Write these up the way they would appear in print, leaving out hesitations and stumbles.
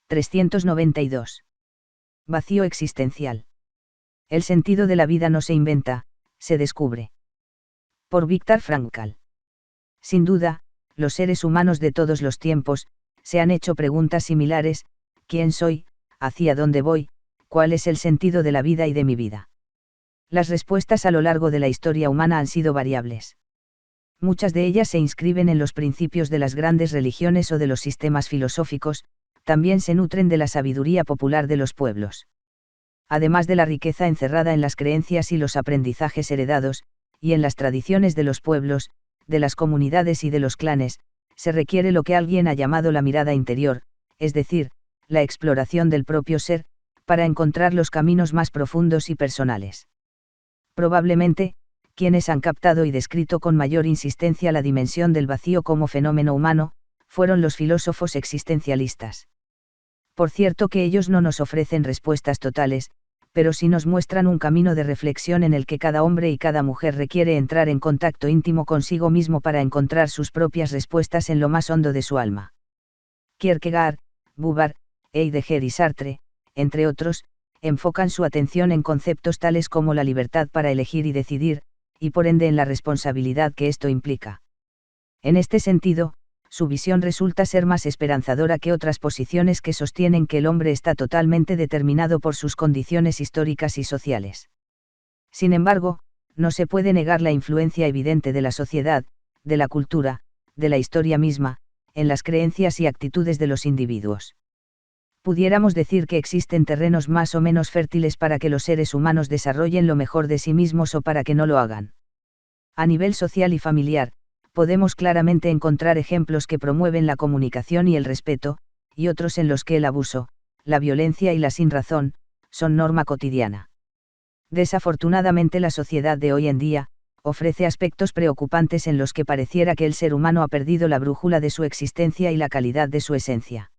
392. Vacío existencial. El sentido de la vida no se inventa, se descubre. Por Viktor Frankl. Sin duda, los seres humanos de todos los tiempos, se han hecho preguntas similares: ¿quién soy? ¿Hacia dónde voy? ¿Cuál es el sentido de la vida y de mi vida? Las respuestas a lo largo de la historia humana han sido variables. Muchas de ellas se inscriben en los principios de las grandes religiones o de los sistemas filosóficos, también se nutren de la sabiduría popular de los pueblos. Además de la riqueza encerrada en las creencias y los aprendizajes heredados, y en las tradiciones de los pueblos, de las comunidades y de los clanes, se requiere lo que alguien ha llamado la mirada interior, es decir, la exploración del propio ser, para encontrar los caminos más profundos y personales. Probablemente, quienes han captado y descrito con mayor insistencia la dimensión del vacío como fenómeno humano, fueron los filósofos existencialistas. Por cierto que ellos no nos ofrecen respuestas totales, pero sí nos muestran un camino de reflexión en el que cada hombre y cada mujer requiere entrar en contacto íntimo consigo mismo para encontrar sus propias respuestas en lo más hondo de su alma. Kierkegaard, Buber, Heidegger y Sartre, entre otros, enfocan su atención en conceptos tales como la libertad para elegir y decidir, y por ende en la responsabilidad que esto implica. En este sentido, su visión resulta ser más esperanzadora que otras posiciones que sostienen que el hombre está totalmente determinado por sus condiciones históricas y sociales. Sin embargo, no se puede negar la influencia evidente de la sociedad, de la cultura, de la historia misma, en las creencias y actitudes de los individuos. Pudiéramos decir que existen terrenos más o menos fértiles para que los seres humanos desarrollen lo mejor de sí mismos o para que no lo hagan. A nivel social y familiar, podemos claramente encontrar ejemplos que promueven la comunicación y el respeto, y otros en los que el abuso, la violencia y la sinrazón, son norma cotidiana. Desafortunadamente la sociedad de hoy en día, ofrece aspectos preocupantes en los que pareciera que el ser humano ha perdido la brújula de su existencia y la calidad de su esencia.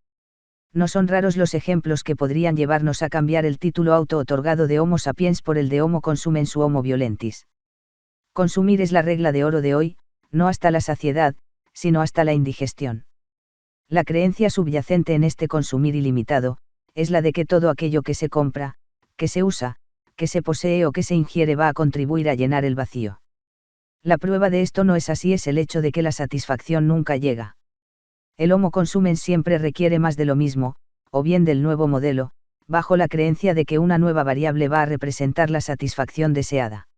No son raros los ejemplos que podrían llevarnos a cambiar el título auto-otorgado de Homo sapiens por el de Homo consumens u Homo violentis. Consumir es la regla de oro de hoy, no hasta la saciedad, sino hasta la indigestión. La creencia subyacente en este consumir ilimitado, es la de que todo aquello que se compra, que se usa, que se posee o que se ingiere va a contribuir a llenar el vacío. La prueba de esto no es así es el hecho de que la satisfacción nunca llega. El Homo consumens siempre requiere más de lo mismo, o bien del nuevo modelo, bajo la creencia de que una nueva variable va a representar la satisfacción deseada.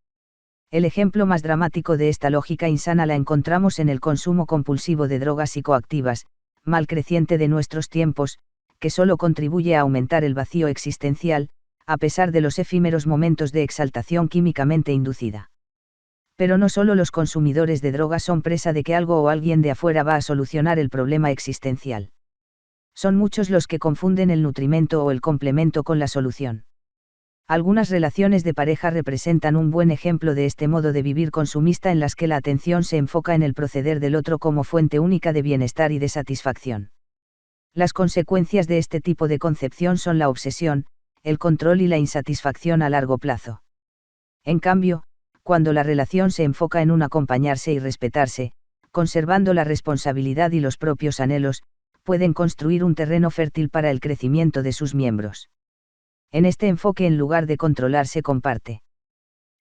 El ejemplo más dramático de esta lógica insana la encontramos en el consumo compulsivo de drogas psicoactivas, mal creciente de nuestros tiempos, que solo contribuye a aumentar el vacío existencial, a pesar de los efímeros momentos de exaltación químicamente inducida. Pero no solo los consumidores de drogas son presa de que algo o alguien de afuera va a solucionar el problema existencial. Son muchos los que confunden el nutrimento o el complemento con la solución. Algunas relaciones de pareja representan un buen ejemplo de este modo de vivir consumista en las que la atención se enfoca en el proceder del otro como fuente única de bienestar y de satisfacción. Las consecuencias de este tipo de concepción son la obsesión, el control y la insatisfacción a largo plazo. En cambio, cuando la relación se enfoca en un acompañarse y respetarse, conservando la responsabilidad y los propios anhelos, pueden construir un terreno fértil para el crecimiento de sus miembros. En este enfoque, en lugar de controlar, se comparte.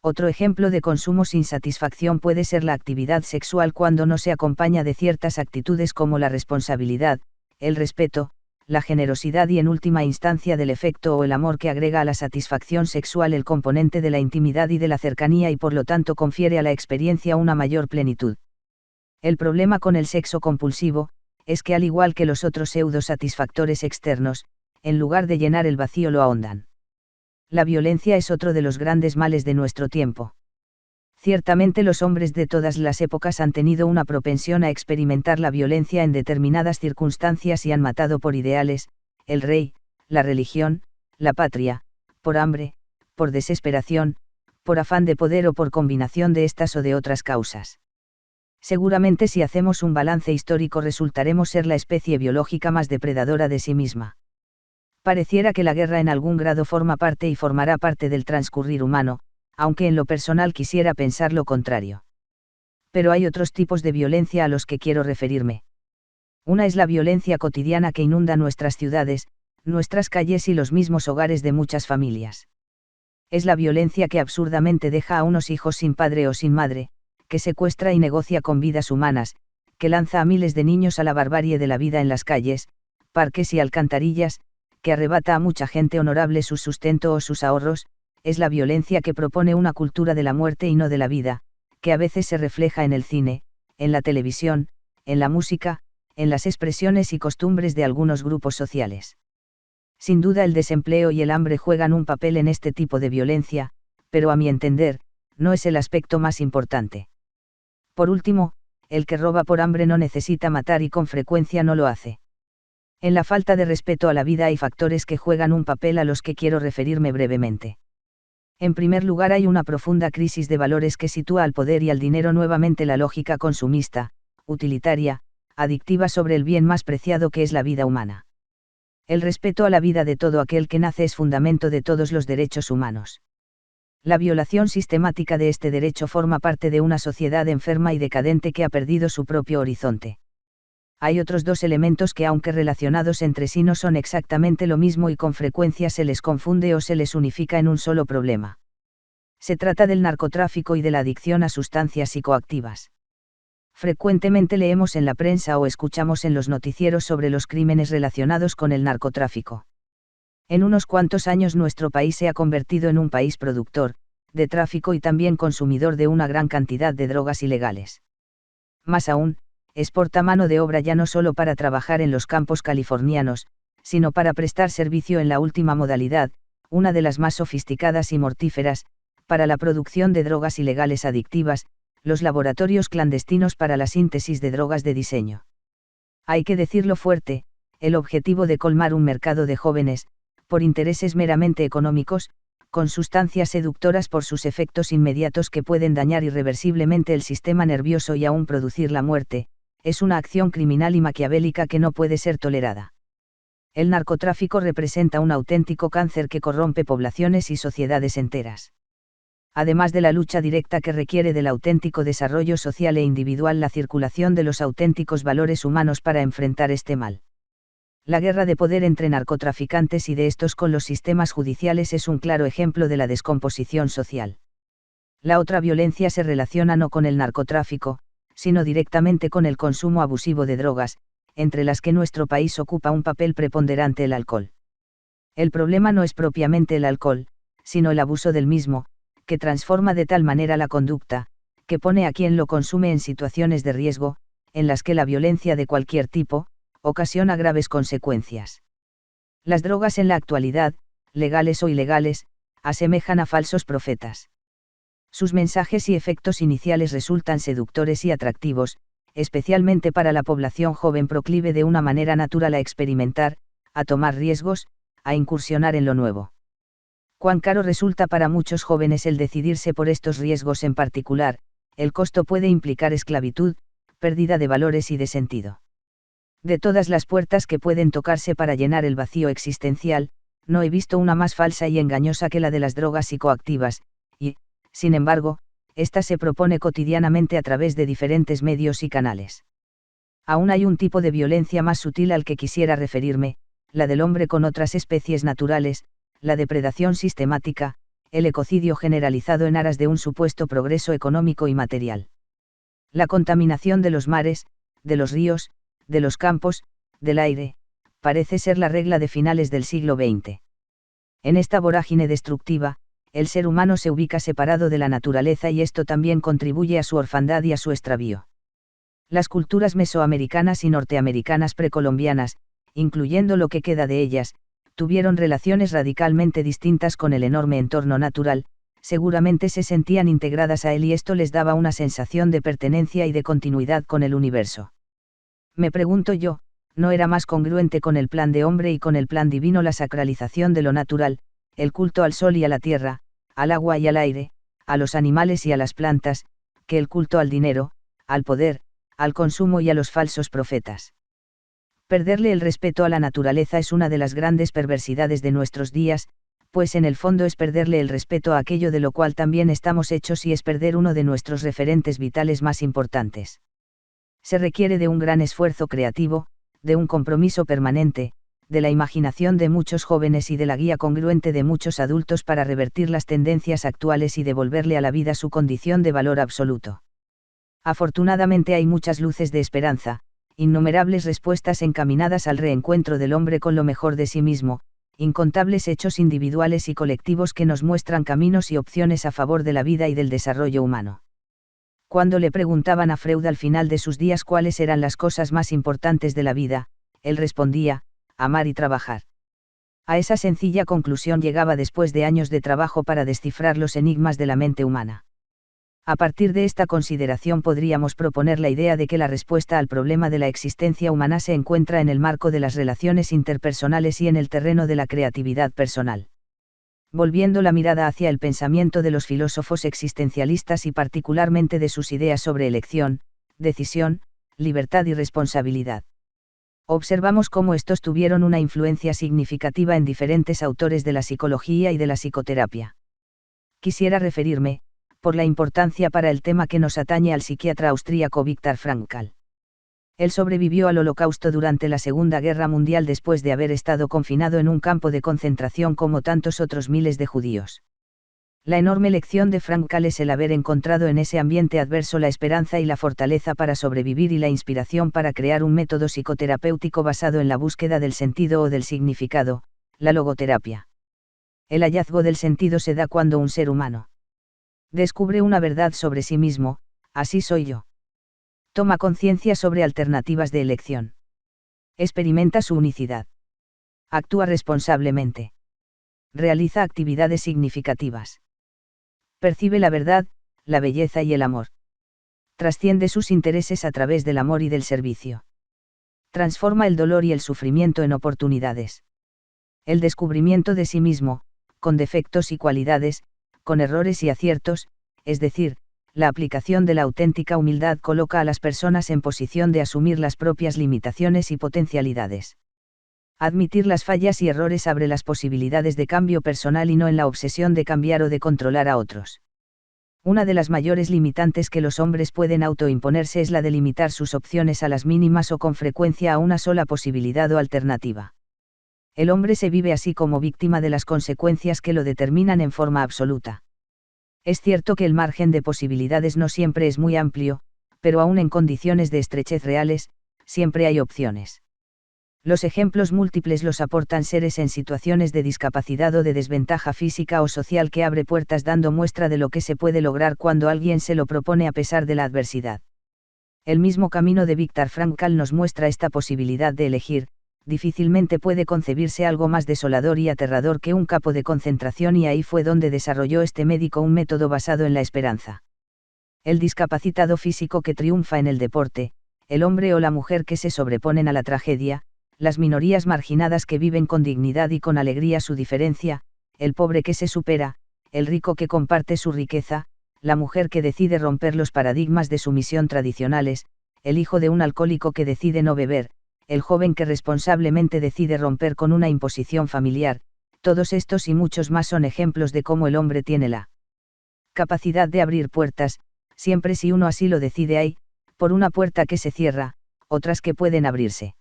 Otro ejemplo de consumo sin satisfacción puede ser la actividad sexual cuando no se acompaña de ciertas actitudes como la responsabilidad, el respeto, la generosidad y en última instancia del efecto o el amor que agrega a la satisfacción sexual el componente de la intimidad y de la cercanía y por lo tanto confiere a la experiencia una mayor plenitud. El problema con el sexo compulsivo, es que al igual que los otros pseudo-satisfactores externos, en lugar de llenar el vacío lo ahondan. La violencia es otro de los grandes males de nuestro tiempo. Ciertamente los hombres de todas las épocas han tenido una propensión a experimentar la violencia en determinadas circunstancias y han matado por ideales, el rey, la religión, la patria, por hambre, por desesperación, por afán de poder o por combinación de estas o de otras causas. Seguramente si hacemos un balance histórico resultaremos ser la especie biológica más depredadora de sí misma. Pareciera que la guerra en algún grado forma parte y formará parte del transcurrir humano, aunque en lo personal quisiera pensar lo contrario. Pero hay otros tipos de violencia a los que quiero referirme. Una es la violencia cotidiana que inunda nuestras ciudades, nuestras calles y los mismos hogares de muchas familias. Es la violencia que absurdamente deja a unos hijos sin padre o sin madre, que secuestra y negocia con vidas humanas, que lanza a miles de niños a la barbarie de la vida en las calles, parques y alcantarillas, que arrebata a mucha gente honorable su sustento o sus ahorros. Es la violencia que propone una cultura de la muerte y no de la vida, que a veces se refleja en el cine, en la televisión, en la música, en las expresiones y costumbres de algunos grupos sociales. Sin duda el desempleo y el hambre juegan un papel en este tipo de violencia, pero a mi entender, no es el aspecto más importante. Por último, el que roba por hambre no necesita matar y con frecuencia no lo hace. En la falta de respeto a la vida hay factores que juegan un papel a los que quiero referirme brevemente. En primer lugar, hay una profunda crisis de valores que sitúa al poder y al dinero nuevamente la lógica consumista, utilitaria, adictiva sobre el bien más preciado que es la vida humana. El respeto a la vida de todo aquel que nace es fundamento de todos los derechos humanos. La violación sistemática de este derecho forma parte de una sociedad enferma y decadente que ha perdido su propio horizonte. Hay otros dos elementos que, aunque relacionados entre sí, no son exactamente lo mismo y con frecuencia se les confunde o se les unifica en un solo problema. Se trata del narcotráfico y de la adicción a sustancias psicoactivas. Frecuentemente leemos en la prensa o escuchamos en los noticieros sobre los crímenes relacionados con el narcotráfico. En unos cuantos años nuestro país se ha convertido en un país productor, de tráfico y también consumidor de una gran cantidad de drogas ilegales. Más aún, exporta mano de obra ya no solo para trabajar en los campos californianos, sino para prestar servicio en la última modalidad, una de las más sofisticadas y mortíferas, para la producción de drogas ilegales adictivas, los laboratorios clandestinos para la síntesis de drogas de diseño. Hay que decirlo fuerte, el objetivo de colmar un mercado de jóvenes, por intereses meramente económicos, con sustancias seductoras por sus efectos inmediatos que pueden dañar irreversiblemente el sistema nervioso y aún producir la muerte, es una acción criminal y maquiavélica que no puede ser tolerada. El narcotráfico representa un auténtico cáncer que corrompe poblaciones y sociedades enteras. Además de la lucha directa que requiere del auténtico desarrollo social e individual, la circulación de los auténticos valores humanos para enfrentar este mal. La guerra de poder entre narcotraficantes y de estos con los sistemas judiciales es un claro ejemplo de la descomposición social. La otra violencia se relaciona no con el narcotráfico, sino directamente con el consumo abusivo de drogas, entre las que nuestro país ocupa un papel preponderante el alcohol. El problema no es propiamente el alcohol, sino el abuso del mismo, que transforma de tal manera la conducta, que pone a quien lo consume en situaciones de riesgo, en las que la violencia de cualquier tipo, ocasiona graves consecuencias. Las drogas en la actualidad, legales o ilegales, asemejan a falsos profetas. Sus mensajes y efectos iniciales resultan seductores y atractivos, especialmente para la población joven proclive de una manera natural a experimentar, a tomar riesgos, a incursionar en lo nuevo. Cuán caro resulta para muchos jóvenes el decidirse por estos riesgos en particular, el costo puede implicar esclavitud, pérdida de valores y de sentido. De todas las puertas que pueden tocarse para llenar el vacío existencial, no he visto una más falsa y engañosa que la de las drogas psicoactivas, y, sin embargo, esta se propone cotidianamente a través de diferentes medios y canales. Aún hay un tipo de violencia más sutil al que quisiera referirme, la del hombre con otras especies naturales, la depredación sistemática, el ecocidio generalizado en aras de un supuesto progreso económico y material. La contaminación de los mares, de los ríos, de los campos, del aire, parece ser la regla de finales del siglo XX. En esta vorágine destructiva, el ser humano se ubica separado de la naturaleza y esto también contribuye a su orfandad y a su extravío. Las culturas mesoamericanas y norteamericanas precolombianas, incluyendo lo que queda de ellas, tuvieron relaciones radicalmente distintas con el enorme entorno natural, seguramente se sentían integradas a él y esto les daba una sensación de pertenencia y de continuidad con el universo. Me pregunto yo, ¿no era más congruente con el plan de hombre y con el plan divino la sacralización de lo natural, el culto al sol y a la tierra, al agua y al aire, a los animales y a las plantas, que el culto al dinero, al poder, al consumo y a los falsos profetas? Perderle el respeto a la naturaleza es una de las grandes perversidades de nuestros días, pues en el fondo es perderle el respeto a aquello de lo cual también estamos hechos y es perder uno de nuestros referentes vitales más importantes. Se requiere de un gran esfuerzo creativo, de un compromiso permanente, de la imaginación de muchos jóvenes y de la guía congruente de muchos adultos para revertir las tendencias actuales y devolverle a la vida su condición de valor absoluto. Afortunadamente hay muchas luces de esperanza, innumerables respuestas encaminadas al reencuentro del hombre con lo mejor de sí mismo, incontables hechos individuales y colectivos que nos muestran caminos y opciones a favor de la vida y del desarrollo humano. Cuando le preguntaban a Freud al final de sus días cuáles eran las cosas más importantes de la vida, él respondía, amar y trabajar. A esa sencilla conclusión llegaba después de años de trabajo para descifrar los enigmas de la mente humana. A partir de esta consideración podríamos proponer la idea de que la respuesta al problema de la existencia humana se encuentra en el marco de las relaciones interpersonales y en el terreno de la creatividad personal. Volviendo la mirada hacia el pensamiento de los filósofos existencialistas y particularmente de sus ideas sobre elección, decisión, libertad y responsabilidad. Observamos cómo estos tuvieron una influencia significativa en diferentes autores de la psicología y de la psicoterapia. Quisiera referirme, por la importancia para el tema que nos atañe, al psiquiatra austríaco Viktor Frankl. Él sobrevivió al Holocausto durante la Segunda Guerra Mundial después de haber estado confinado en un campo de concentración como tantos otros miles de judíos. La enorme lección de Frankl es el haber encontrado en ese ambiente adverso la esperanza y la fortaleza para sobrevivir y la inspiración para crear un método psicoterapéutico basado en la búsqueda del sentido o del significado, la logoterapia. El hallazgo del sentido se da cuando un ser humano descubre una verdad sobre sí mismo: así soy yo. Toma conciencia sobre alternativas de elección. Experimenta su unicidad. Actúa responsablemente. Realiza actividades significativas. Percibe la verdad, la belleza y el amor. Trasciende sus intereses a través del amor y del servicio. Transforma el dolor y el sufrimiento en oportunidades. El descubrimiento de sí mismo, con defectos y cualidades, con errores y aciertos, es decir, la aplicación de la auténtica humildad, coloca a las personas en posición de asumir las propias limitaciones y potencialidades. Admitir las fallas y errores abre las posibilidades de cambio personal y no en la obsesión de cambiar o de controlar a otros. Una de las mayores limitantes que los hombres pueden autoimponerse es la de limitar sus opciones a las mínimas o con frecuencia a una sola posibilidad o alternativa. El hombre se vive así como víctima de las consecuencias que lo determinan en forma absoluta. Es cierto que el margen de posibilidades no siempre es muy amplio, pero aún en condiciones de estrechez reales, siempre hay opciones. Los ejemplos múltiples los aportan seres en situaciones de discapacidad o de desventaja física o social, que abre puertas dando muestra de lo que se puede lograr cuando alguien se lo propone a pesar de la adversidad. El mismo camino de Viktor Frankl nos muestra esta posibilidad de elegir. Difícilmente puede concebirse algo más desolador y aterrador que un campo de concentración, y ahí fue donde desarrolló este médico un método basado en la esperanza. El discapacitado físico que triunfa en el deporte, el hombre o la mujer que se sobreponen a la tragedia, las minorías marginadas que viven con dignidad y con alegría su diferencia, el pobre que se supera, el rico que comparte su riqueza, la mujer que decide romper los paradigmas de sumisión tradicionales, el hijo de un alcohólico que decide no beber, el joven que responsablemente decide romper con una imposición familiar. Todos estos y muchos más son ejemplos de cómo el hombre tiene la capacidad de abrir puertas, siempre si uno así lo decide. Hay, por una puerta que se cierra, otras que pueden abrirse.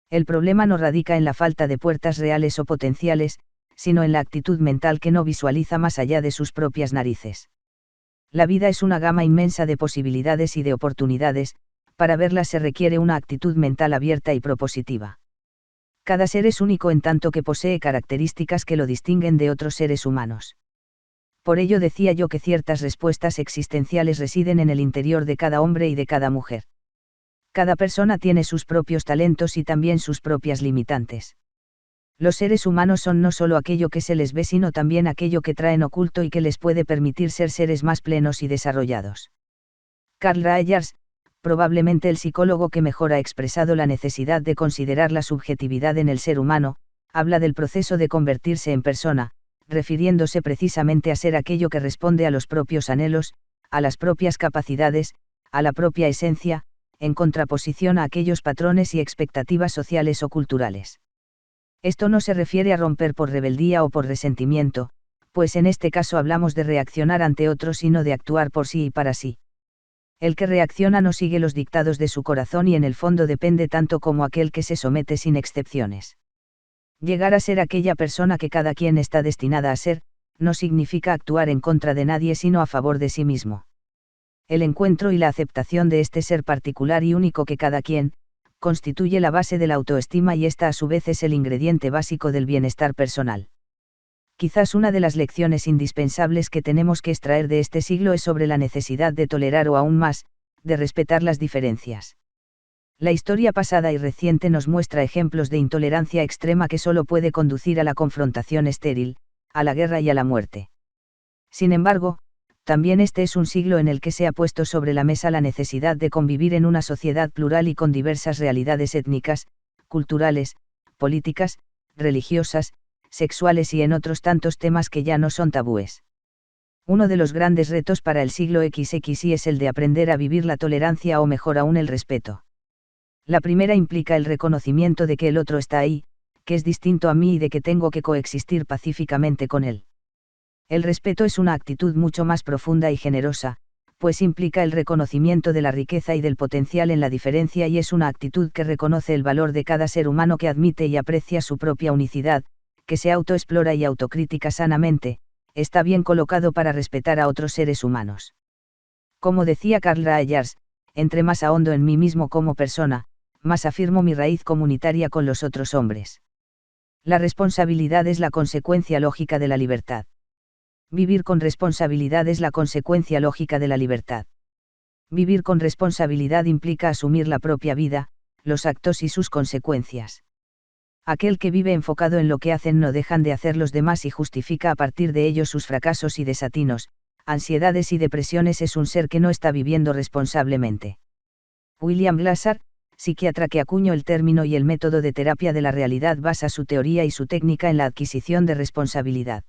El problema no radica en la falta de puertas reales o potenciales, sino en la actitud mental que no visualiza más allá de sus propias narices. La vida es una gama inmensa de posibilidades y de oportunidades. Para verlas se requiere una actitud mental abierta y propositiva. Cada ser es único en tanto que posee características que lo distinguen de otros seres humanos. Por ello decía yo que ciertas respuestas existenciales residen en el interior de cada hombre y de cada mujer. Cada persona tiene sus propios talentos y también sus propias limitantes. Los seres humanos son no solo aquello que se les ve, sino también aquello que traen oculto y que les puede permitir ser seres más plenos y desarrollados. Carl Rogers, probablemente el psicólogo que mejor ha expresado la necesidad de considerar la subjetividad en el ser humano, habla del proceso de convertirse en persona, refiriéndose precisamente a ser aquello que responde a los propios anhelos, a las propias capacidades, a la propia esencia, en contraposición a aquellos patrones y expectativas sociales o culturales. Esto no se refiere a romper por rebeldía o por resentimiento, pues en este caso hablamos de reaccionar ante otros y no de actuar por sí y para sí. El que reacciona no sigue los dictados de su corazón y en el fondo depende tanto como aquel que se somete sin excepciones. Llegar a ser aquella persona que cada quien está destinada a ser, no significa actuar en contra de nadie sino a favor de sí mismo. El encuentro y la aceptación de este ser particular y único que cada quien, constituye la base de la autoestima y esta a su vez es el ingrediente básico del bienestar personal. Quizás una de las lecciones indispensables que tenemos que extraer de este siglo es sobre la necesidad de tolerar o aún más, de respetar las diferencias. La historia pasada y reciente nos muestra ejemplos de intolerancia extrema que solo puede conducir a la confrontación estéril, a la guerra y a la muerte. Sin embargo, también este es un siglo en el que se ha puesto sobre la mesa la necesidad de convivir en una sociedad plural y con diversas realidades étnicas, culturales, políticas, religiosas, sexuales y en otros tantos temas que ya no son tabúes. Uno de los grandes retos para el siglo XXI es el de aprender a vivir la tolerancia o mejor aún el respeto. La primera implica el reconocimiento de que el otro está ahí, que es distinto a mí y de que tengo que coexistir pacíficamente con él. El respeto es una actitud mucho más profunda y generosa, pues implica el reconocimiento de la riqueza y del potencial en la diferencia y es una actitud que reconoce el valor de cada ser humano, que admite y aprecia su propia unicidad, que se autoexplora y autocrítica sanamente, está bien colocado para respetar a otros seres humanos. Como decía Karl Rogers, entre más ahondo en mí mismo como persona, más afirmo mi raíz comunitaria con los otros hombres. La responsabilidad es la consecuencia lógica de la libertad. Vivir con responsabilidad es la consecuencia lógica de la libertad. Vivir con responsabilidad implica asumir la propia vida, los actos y sus consecuencias. Aquel que vive enfocado en lo que hacen no dejan de hacer los demás y justifica a partir de ellos sus fracasos y desatinos, ansiedades y depresiones es un ser que no está viviendo responsablemente. William Glasser, psiquiatra que acuñó el término y el método de terapia de la realidad, basa su teoría y su técnica en la adquisición de responsabilidad.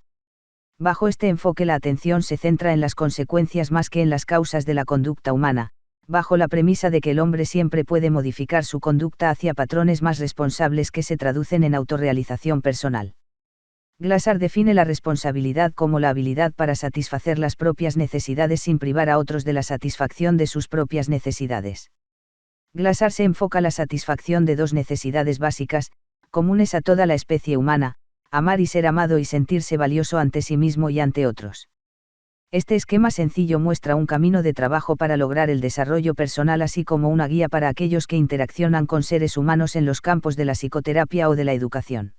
Bajo este enfoque la atención se centra en las consecuencias más que en las causas de la conducta humana, bajo la premisa de que el hombre siempre puede modificar su conducta hacia patrones más responsables que se traducen en autorrealización personal. Glasser define la responsabilidad como la habilidad para satisfacer las propias necesidades sin privar a otros de la satisfacción de sus propias necesidades. Glasser se enfoca la satisfacción de dos necesidades básicas, comunes a toda la especie humana: amar y ser amado y sentirse valioso ante sí mismo y ante otros. Este esquema sencillo muestra un camino de trabajo para lograr el desarrollo personal, así como una guía para aquellos que interaccionan con seres humanos en los campos de la psicoterapia o de la educación.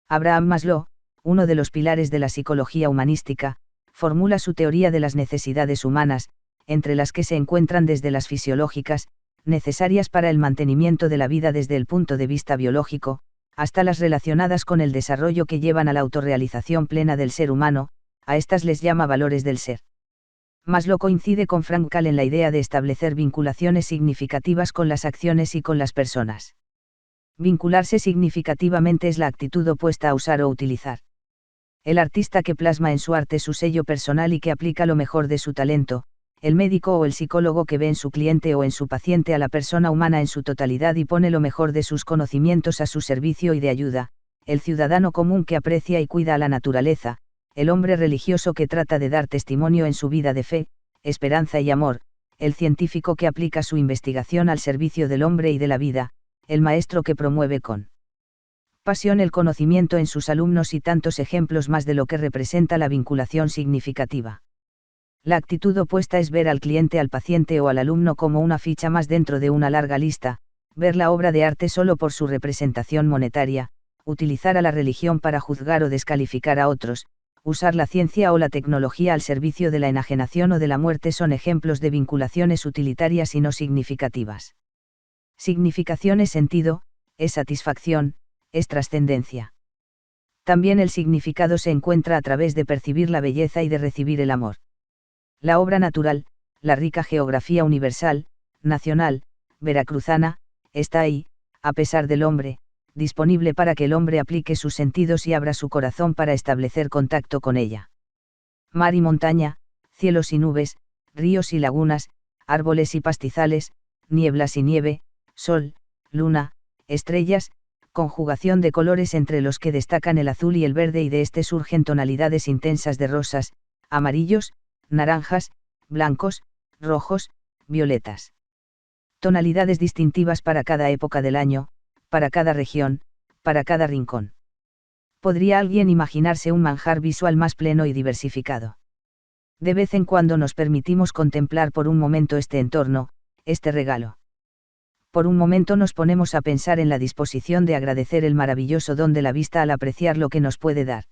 Abraham Maslow, uno de los pilares de la psicología humanística, formula su teoría de las necesidades humanas, entre las que se encuentran desde las fisiológicas, necesarias para el mantenimiento de la vida desde el punto de vista biológico, hasta las relacionadas con el desarrollo que llevan a la autorrealización plena del ser humano, a estas les llama valores del ser. Maslow coincide con Frankl en la idea de establecer vinculaciones significativas con las acciones y con las personas. Vincularse significativamente es la actitud opuesta a usar o utilizar. El artista que plasma en su arte su sello personal y que aplica lo mejor de su talento, el médico o el psicólogo que ve en su cliente o en su paciente a la persona humana en su totalidad y pone lo mejor de sus conocimientos a su servicio y de ayuda, el ciudadano común que aprecia y cuida a la naturaleza, el hombre religioso que trata de dar testimonio en su vida de fe, esperanza y amor, el científico que aplica su investigación al servicio del hombre y de la vida, el maestro que promueve con pasión el conocimiento en sus alumnos y tantos ejemplos más de lo que representa la vinculación significativa. La actitud opuesta es ver al cliente, al paciente o al alumno como una ficha más dentro de una larga lista, ver la obra de arte solo por su representación monetaria, utilizar a la religión para juzgar o descalificar a otros, usar la ciencia o la tecnología al servicio de la enajenación o de la muerte son ejemplos de vinculaciones utilitarias y no significativas. Significación es sentido, es satisfacción, es trascendencia. También el significado se encuentra a través de percibir la belleza y de recibir el amor. La obra natural, la rica geografía universal, nacional, veracruzana, está ahí, a pesar del hombre, disponible para que el hombre aplique sus sentidos y abra su corazón para establecer contacto con ella. Mar y montaña, cielos y nubes, ríos y lagunas, árboles y pastizales, nieblas y nieve, sol, luna, estrellas, conjugación de colores entre los que destacan el azul y el verde y de este surgen tonalidades intensas de rosas, amarillos, naranjas, blancos, rojos, violetas. Tonalidades distintivas para cada época del año, para cada región, para cada rincón. ¿Podría alguien imaginarse un manjar visual más pleno y diversificado? De vez en cuando nos permitimos contemplar por un momento este entorno, este regalo. Por un momento nos ponemos a pensar en la disposición de agradecer el maravilloso don de la vista al apreciar lo que nos puede dar.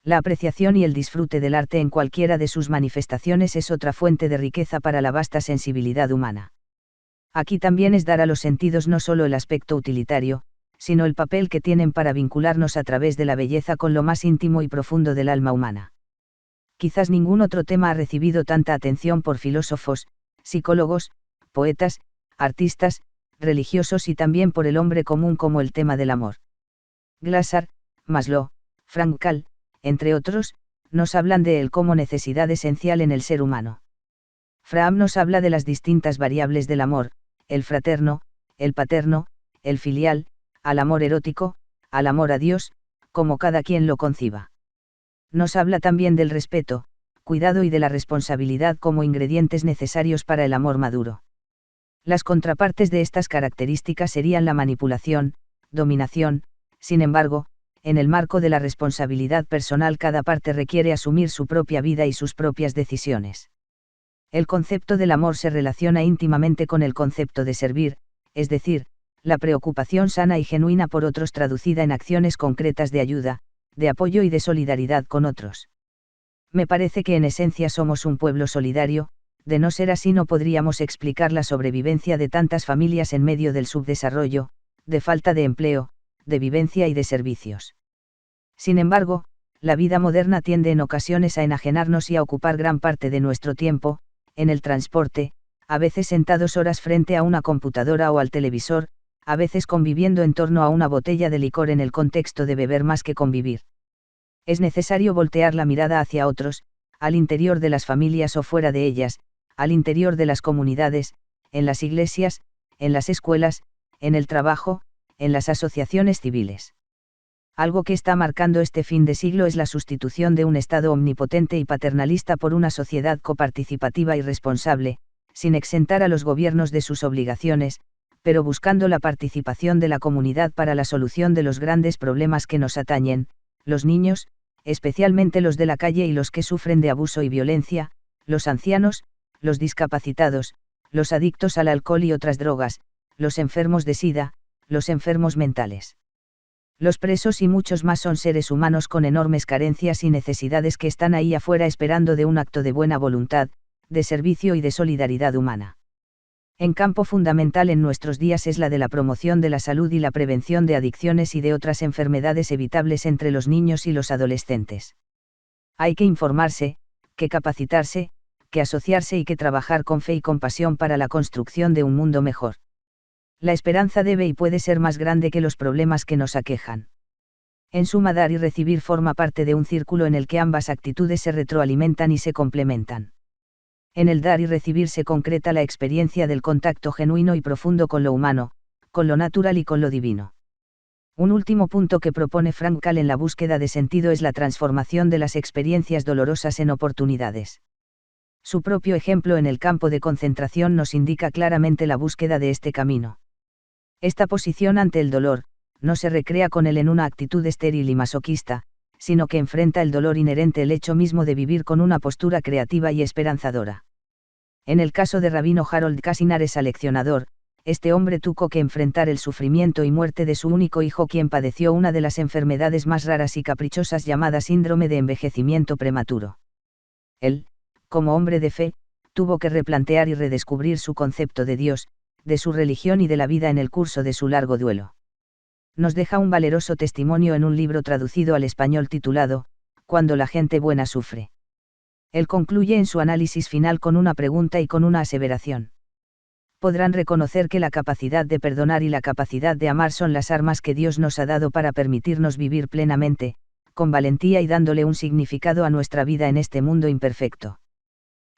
La apreciación y el disfrute del arte en cualquiera de sus manifestaciones es otra fuente de riqueza para la vasta sensibilidad humana. Aquí también es dar a los sentidos no solo el aspecto utilitario, sino el papel que tienen para vincularnos a través de la belleza con lo más íntimo y profundo del alma humana. Quizás ningún otro tema ha recibido tanta atención por filósofos, psicólogos, poetas, artistas, religiosos y también por el hombre común como el tema del amor. Glassar, Maslow, Frankl, entre otros, nos hablan de él como necesidad esencial en el ser humano. Fromm nos habla de las distintas variables del amor, el fraterno, el paterno, el filial, al amor erótico, al amor a Dios, como cada quien lo conciba. Nos habla también del respeto, cuidado y de la responsabilidad como ingredientes necesarios para el amor maduro. Las contrapartes de estas características serían la manipulación, dominación. Sin embargo, en el marco de la responsabilidad personal cada parte requiere asumir su propia vida y sus propias decisiones. El concepto del amor se relaciona íntimamente con el concepto de servir, es decir, la preocupación sana y genuina por otros traducida en acciones concretas de ayuda, de apoyo y de solidaridad con otros. Me parece que en esencia somos un pueblo solidario, de no ser así no podríamos explicar la sobrevivencia de tantas familias en medio del subdesarrollo, de falta de empleo, de vivencia y de servicios. Sin embargo, la vida moderna tiende en ocasiones a enajenarnos y a ocupar gran parte de nuestro tiempo, en el transporte, a veces sentados horas frente a una computadora o al televisor, a veces conviviendo en torno a una botella de licor en el contexto de beber más que convivir. Es necesario voltear la mirada hacia otros, al interior de las familias o fuera de ellas, al interior de las comunidades, en las iglesias, en las escuelas, en el trabajo, en las asociaciones civiles. Algo que está marcando este fin de siglo es la sustitución de un Estado omnipotente y paternalista por una sociedad coparticipativa y responsable, sin exentar a los gobiernos de sus obligaciones, pero buscando la participación de la comunidad para la solución de los grandes problemas que nos atañen, los niños, especialmente los de la calle y los que sufren de abuso y violencia, los ancianos, los discapacitados, los adictos al alcohol y otras drogas, los enfermos de SIDA, los enfermos mentales. Los presos y muchos más son seres humanos con enormes carencias y necesidades que están ahí afuera esperando de un acto de buena voluntad, de servicio y de solidaridad humana. En campo fundamental en nuestros días es la de la promoción de la salud y la prevención de adicciones y de otras enfermedades evitables entre los niños y los adolescentes. Hay que informarse, que capacitarse, que asociarse y que trabajar con fe y compasión para la construcción de un mundo mejor. La esperanza debe y puede ser más grande que los problemas que nos aquejan. En suma, dar y recibir forma parte de un círculo en el que ambas actitudes se retroalimentan y se complementan. En el dar y recibir se concreta la experiencia del contacto genuino y profundo con lo humano, con lo natural y con lo divino. Un último punto que propone Frankl en la búsqueda de sentido es la transformación de las experiencias dolorosas en oportunidades. Su propio ejemplo en el campo de concentración nos indica claramente la búsqueda de este camino. Esta posición ante el dolor, no se recrea con él en una actitud estéril y masoquista, sino que enfrenta el dolor inherente el hecho mismo de vivir con una postura creativa y esperanzadora. En el caso de Rabino Harold Kasinar es aleccionador, este hombre tuvo que enfrentar el sufrimiento y muerte de su único hijo quien padeció una de las enfermedades más raras y caprichosas llamada síndrome de envejecimiento prematuro. Él, como hombre de fe, tuvo que replantear y redescubrir su concepto de Dios, de su religión y de la vida en el curso de su largo duelo. Nos deja un valeroso testimonio en un libro traducido al español titulado, Cuando la gente buena sufre. Él concluye en su análisis final con una pregunta y con una aseveración. Podrán reconocer que la capacidad de perdonar y la capacidad de amar son las armas que Dios nos ha dado para permitirnos vivir plenamente, con valentía y dándole un significado a nuestra vida en este mundo imperfecto.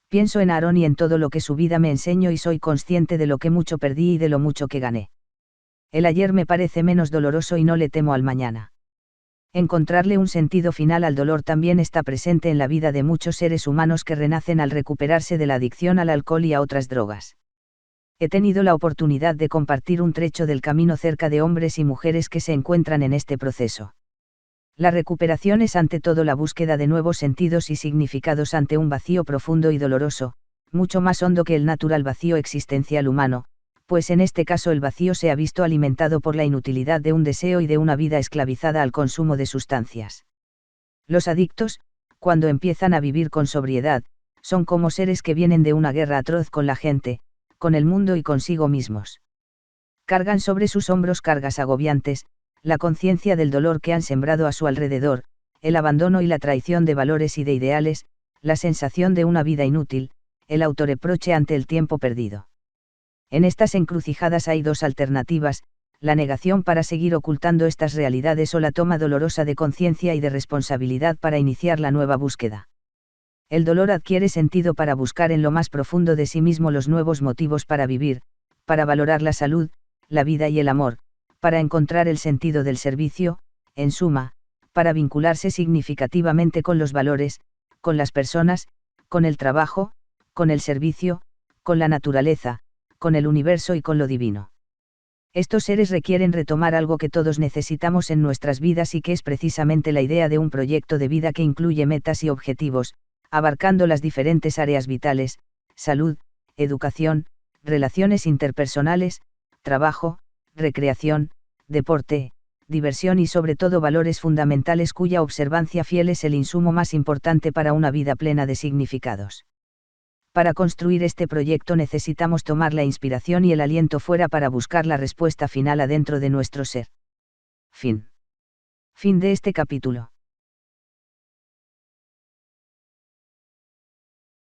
Pienso en Aarón y en todo lo que su vida me enseñó y soy consciente de lo que mucho perdí y de lo mucho que gané. El ayer me parece menos doloroso y no le temo al mañana. Encontrarle un sentido final al dolor también está presente en la vida de muchos seres humanos que renacen al recuperarse de la adicción al alcohol y a otras drogas. He tenido la oportunidad de compartir un trecho del camino cerca de hombres y mujeres que se encuentran en este proceso. La recuperación es ante todo la búsqueda de nuevos sentidos y significados ante un vacío profundo y doloroso, mucho más hondo que el natural vacío existencial humano, pues en este caso el vacío se ha visto alimentado por la inutilidad de un deseo y de una vida esclavizada al consumo de sustancias. Los adictos, cuando empiezan a vivir con sobriedad, son como seres que vienen de una guerra atroz con la gente, con el mundo y consigo mismos. Cargan sobre sus hombros cargas agobiantes, la conciencia del dolor que han sembrado a su alrededor, el abandono y la traición de valores y de ideales, la sensación de una vida inútil, el autorreproche ante el tiempo perdido. En estas encrucijadas hay dos alternativas: la negación para seguir ocultando estas realidades o la toma dolorosa de conciencia y de responsabilidad para iniciar la nueva búsqueda. El dolor adquiere sentido para buscar en lo más profundo de sí mismo los nuevos motivos para vivir, para valorar la salud, la vida y el amor, para encontrar el sentido del servicio, en suma, para vincularse significativamente con los valores, con las personas, con el trabajo, con el servicio, con la naturaleza, con el universo y con lo divino. Estos seres requieren retomar algo que todos necesitamos en nuestras vidas y que es precisamente la idea de un proyecto de vida que incluye metas y objetivos, abarcando las diferentes áreas vitales: salud, educación, relaciones interpersonales, trabajo, recreación, deporte, diversión y sobre todo valores fundamentales cuya observancia fiel es el insumo más importante para una vida plena de significados. Para construir este proyecto necesitamos tomar la inspiración y el aliento fuera para buscar la respuesta final adentro de nuestro ser. Fin de este capítulo.